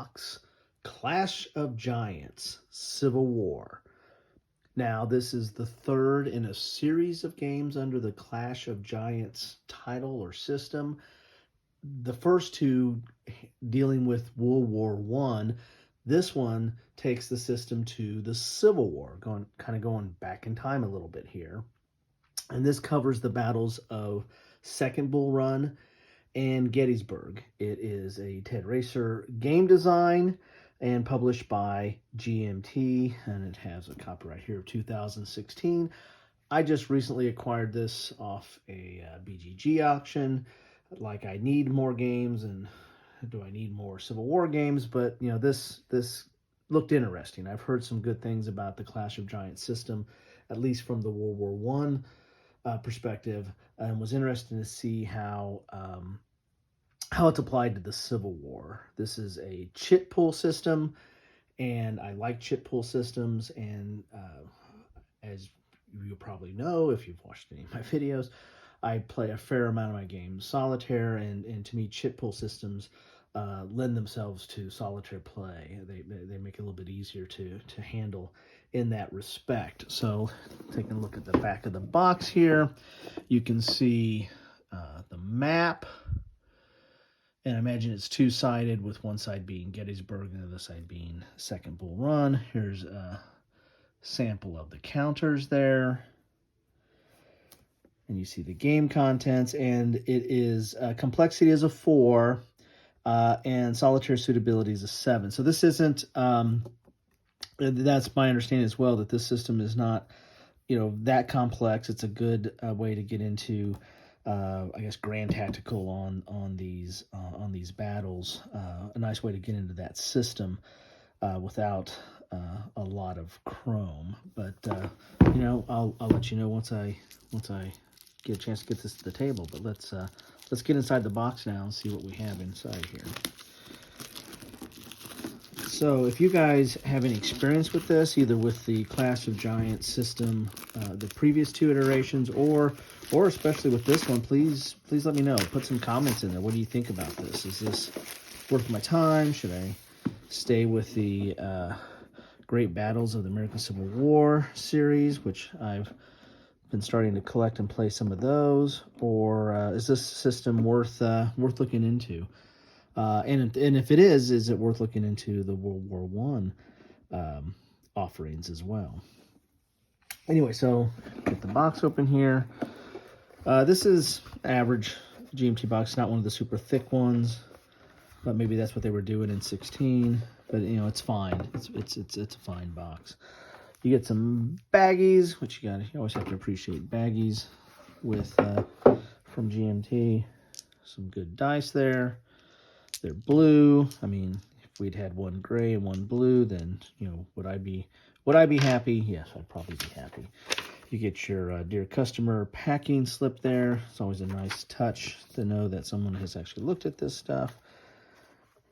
box, Clash of Giants, Civil War. Now, this is the third in a series of games under the Clash of Giants title or system. The first two dealing with World War I. This one takes the system to the Civil War, going back in time a little bit here. And this covers the battles of Second Bull Run and Gettysburg. It is a Ted Racier game design and published by GMT, and it has a copyright here of 2016. I just recently acquired this off a BGG auction. Like, I need more games, and do I need more Civil War games? But you know, this looked interesting. I've heard some good things about the Clash of Giants system, at least from the World War I perspective, and was interested to see how it's applied to the Civil War. This is a chit pool system, and I like chit pool systems. And as you probably know, if you've watched any of my videos, I play a fair amount of my games solitaire, and to me, chit pool systems lend themselves to solitaire play. They make it a little bit easier to handle in that respect. So, taking a look at the back of the box here, you can see the map. And I imagine it's two-sided, with one side being Gettysburg and the other side being Second Bull Run. Here's a sample of the counters there. And you see the game contents, and it is complexity is a 4, and solitaire suitability is a 7. So this isn't, that's my understanding as well, that this system is not, that complex. It's a good way to get into, I guess, grand tactical on these battles. A nice way to get into that system without a lot of chrome. But I'll let you know once I get a chance to get this to the table. But let's get inside the box now and see what we have inside here. So if you guys have any experience with this, either with the Clash of Giants system, the previous two iterations, or especially with this one, please let me know. Put some comments in there. What do you think about this? Is this worth my time? Should I stay with the Great Battles of the American Civil War series, which I've been starting to collect and play some of those, or is this system worth looking into? And if it is it worth looking into the World War I offerings as well? Anyway, so get the box open here. This is average GMT box, not one of the super thick ones, but maybe that's what they were doing in 16. But it's fine. It's a fine box. You get some baggies, which you always have to appreciate baggies with from GMT. Some good dice there. They're blue. I mean, if we'd had one gray and one blue, then would I be happy? Yes, I'd probably be happy. You get your dear customer packing slip there. It's always a nice touch to know that someone has actually looked at this stuff.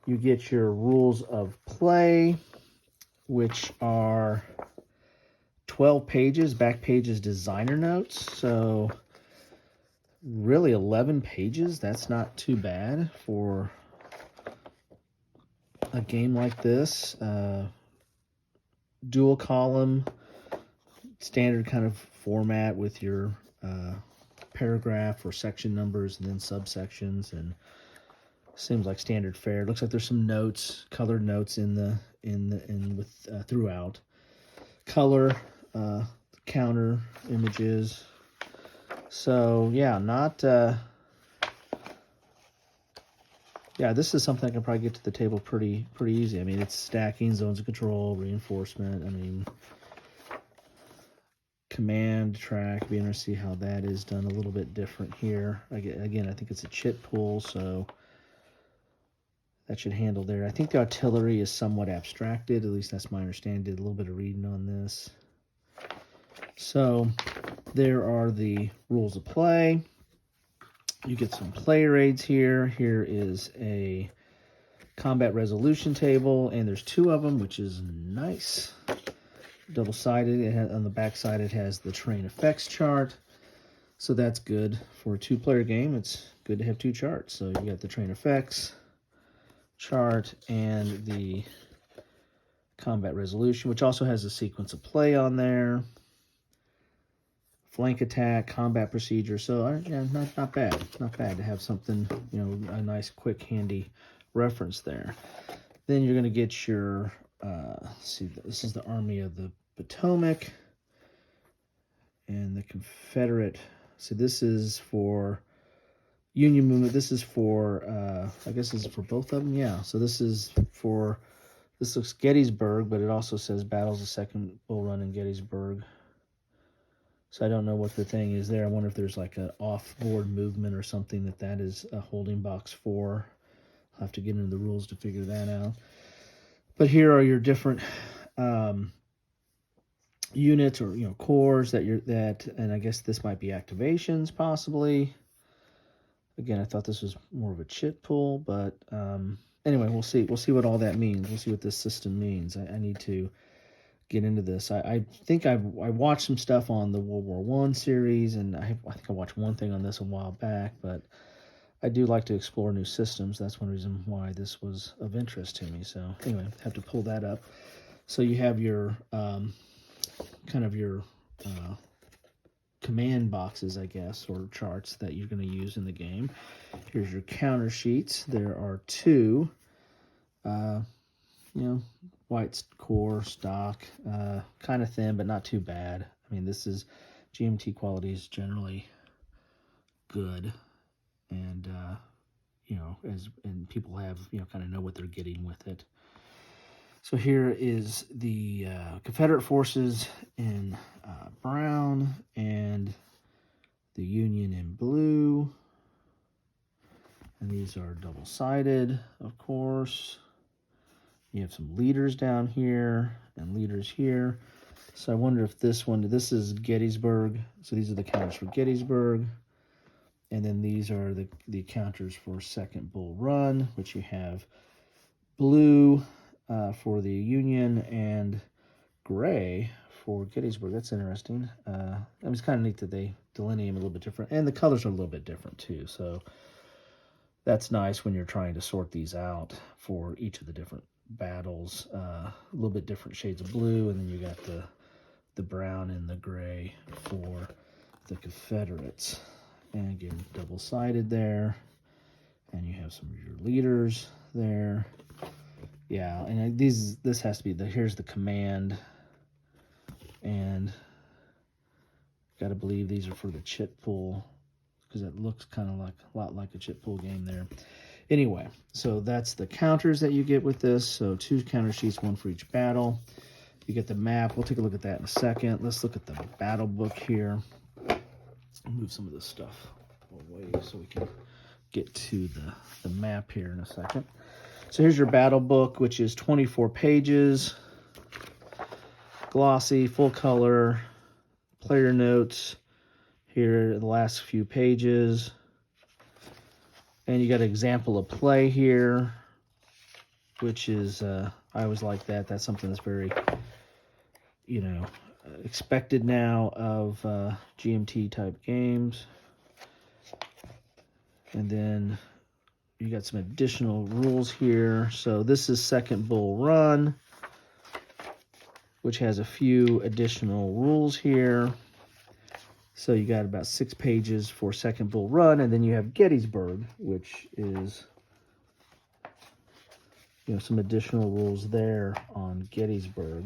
You get your rules of play, which are 12 pages. Back page is designer notes, so really 11 pages. That's not too bad for a game like this. Dual column, standard kind of format with your paragraph or section numbers and then subsections, and seems like standard fare. It looks like there's some notes, colored notes throughout. Color, counter images. So yeah, this is something I can probably get to the table pretty easy. I mean, it's stacking, zones of control, reinforcement. I mean, command track. Be interested to see how that is done a little bit different here. Again, I think it's a chit pool, so that should handle there. I think the artillery is somewhat abstracted. At least that's my understanding. Did a little bit of reading on this. So there are the rules of play. You get some player aids here. Here is a combat resolution table, and there's 2 of them, which is nice. Double-sided. On the back side, it has the terrain effects chart. So that's good for a 2-player game. It's good to have 2 charts. So you got the terrain effects, chart and the combat resolution, which also has a sequence of play on there. Flank attack, combat procedure. So yeah, not bad. Not bad to have something, you know, a nice, quick, handy reference there. Then you're going to get your, see, this is the Army of the Potomac and the Confederate. So this is for Union movement. This is for, I guess this is for both of them. Yeah. So this is for, this looks Gettysburg, but it also says battles of Second Bull Run in Gettysburg. So I don't know what the thing is there. I wonder if there's like an off-board movement or something that is a holding box for. I'll have to get into the rules to figure that out. But here are your different units or, you know, corps and I guess this might be activations possibly. Again, I thought this was more of a chit pool, but anyway, we'll see. We'll see what all that means. We'll see what this system means. I need to get into this. I think I watched some stuff on the World War I series, and I think I watched one thing on this a while back, but I do like to explore new systems. That's one reason why this was of interest to me. So anyway, have to pull that up. So you have your kind of your command boxes, I guess, or charts that you're going to use in the game. Here's your counter sheets. There are two, you know, white core stock, kind of thin, but not too bad. I mean, this is GMT quality is generally good, and you know, and people have, you know, kind of know what they're getting with it. So here is the Confederate Forces in brown and the Union in blue, and these are double-sided, of course. You have some leaders down here and leaders here. So I wonder if this is Gettysburg. So these are the counters for Gettysburg. And then these are the counters for Second Bull Run, which you have blue for the Union and gray for Gettysburg. That's interesting. It's kind of neat that they delineate them a little bit different. And the colors are a little bit different too. So that's nice when you're trying to sort these out for each of the different battles. A little bit different shades of blue, and then you got the brown and the gray for the Confederates. And again, double-sided there. And you have some of your leaders there. Yeah, and this has to be here's the command. And gotta believe these are for the chit pool, because it looks kind of a lot like a chit pool game there. Anyway, so that's the counters that you get with this. So 2 counter sheets, 1 for each battle. You get the map. We'll take a look at that in a second. Let's look at the battle book here. I'll move some of this stuff away so we can get to the map here in a second. So here's your battle book, which is 24 pages, glossy, full color, player notes here, the last few pages. And you got an example of play here, which is, I always like that. That's something that's very, you know, expected now of GMT type games. And then you got some additional rules here. So this is Second Bull Run, which has a few additional rules here. So you got about 6 pages for Second Bull Run, and then you have Gettysburg, which is, you know, some additional rules there on Gettysburg.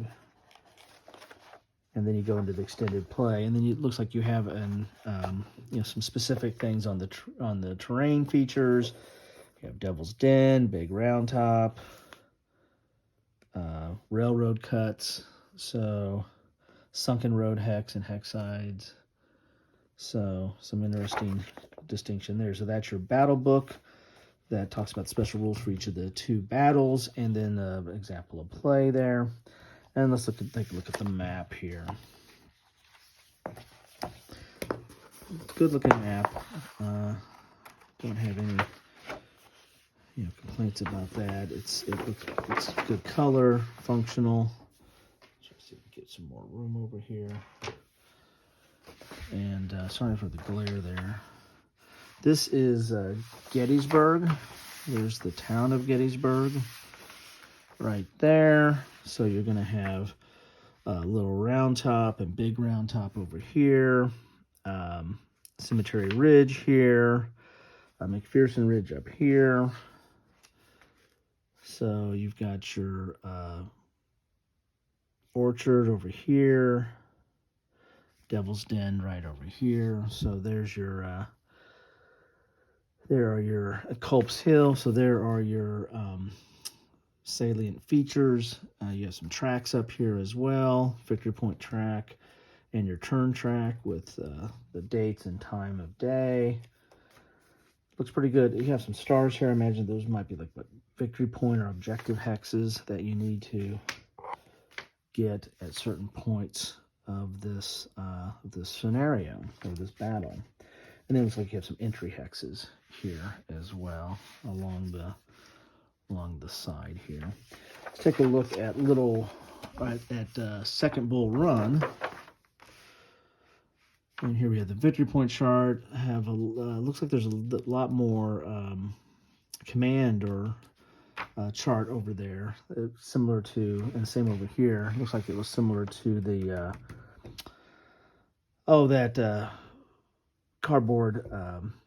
And then you go into the extended play, and then it looks like you have you know, some specific things on the terrain features. You have Devil's Den, Big Round Top, railroad cuts, so sunken road hex and hex sides. So some interesting distinction there. So that's your battle book that talks about special rules for each of the 2 battles, and then an example of play there. And let's take a look at the map here. Good looking map. Don't have any, you know, complaints about that. It's good color, functional. Let's see if we can get some more room over here. And sorry for the glare there. This is Gettysburg. There's the town of Gettysburg right there. So you're going to have a little round top and big round top over here. Cemetery Ridge here. McPherson Ridge up here. So you've got your orchard over here. Devil's Den right over here. So there's your there are your Culp's Hill. So there are your salient features. You have some tracks up here as well. Victory Point track and your turn track with the dates and time of day. Looks pretty good. You have some stars here. I imagine those might be like what victory point or objective hexes that you need to get at certain points of this scenario or this battle. And then it looks like you have some entry hexes here as well along the side here. Let's take a look at Second Bull Run. And here we have the victory point chart. Have looks like there's a lot more command or chart over there, similar to, and same over here. Looks like it was similar to the that cardboard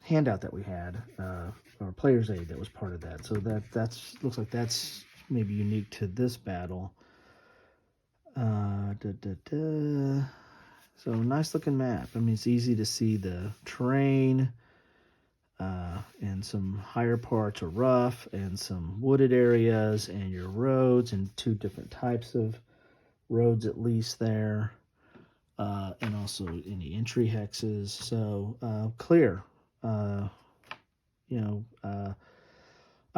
handout that we had, or player's aid that was part of that. So that's looks like that's maybe unique to this battle. So nice looking map. I mean, it's easy to see the terrain, and some higher parts are rough, and some wooded areas, and your roads, and two different types of roads at least there, and also any entry hexes. So clear. I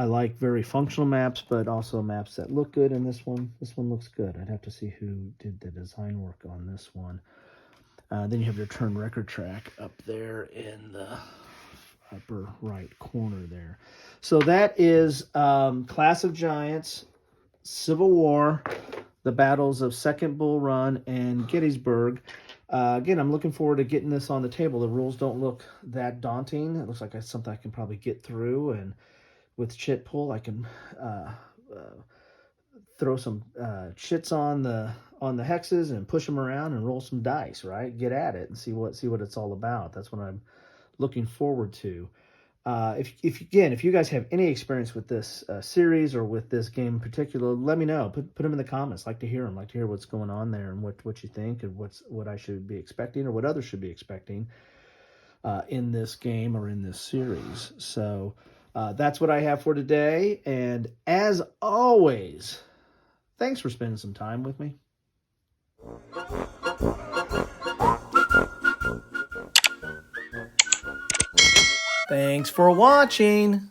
like very functional maps, but also maps that look good. And this one looks good. I'd have to see who did the design work on this one. Then you have your turn record track up there in the upper right corner there. So that is Clash of Giants, Civil War, the battles of Second Bull Run and Gettysburg. Again, I'm looking forward to getting this on the table. The rules don't look that daunting. It looks like it's something I can probably get through, and with chit pull, I can throw some chits on the hexes and push them around and roll some dice, right? Get at it and see what it's all about. That's what I'm looking forward to. If you guys have any experience with this series or with this game in particular, let me know. Put them in the comments. Like to hear them. Like to hear what's going on there and what you think and what I should be expecting or what others should be expecting in this game or in this series. So that's what I have for today. And as always, thanks for spending some time with me. Thanks for watching.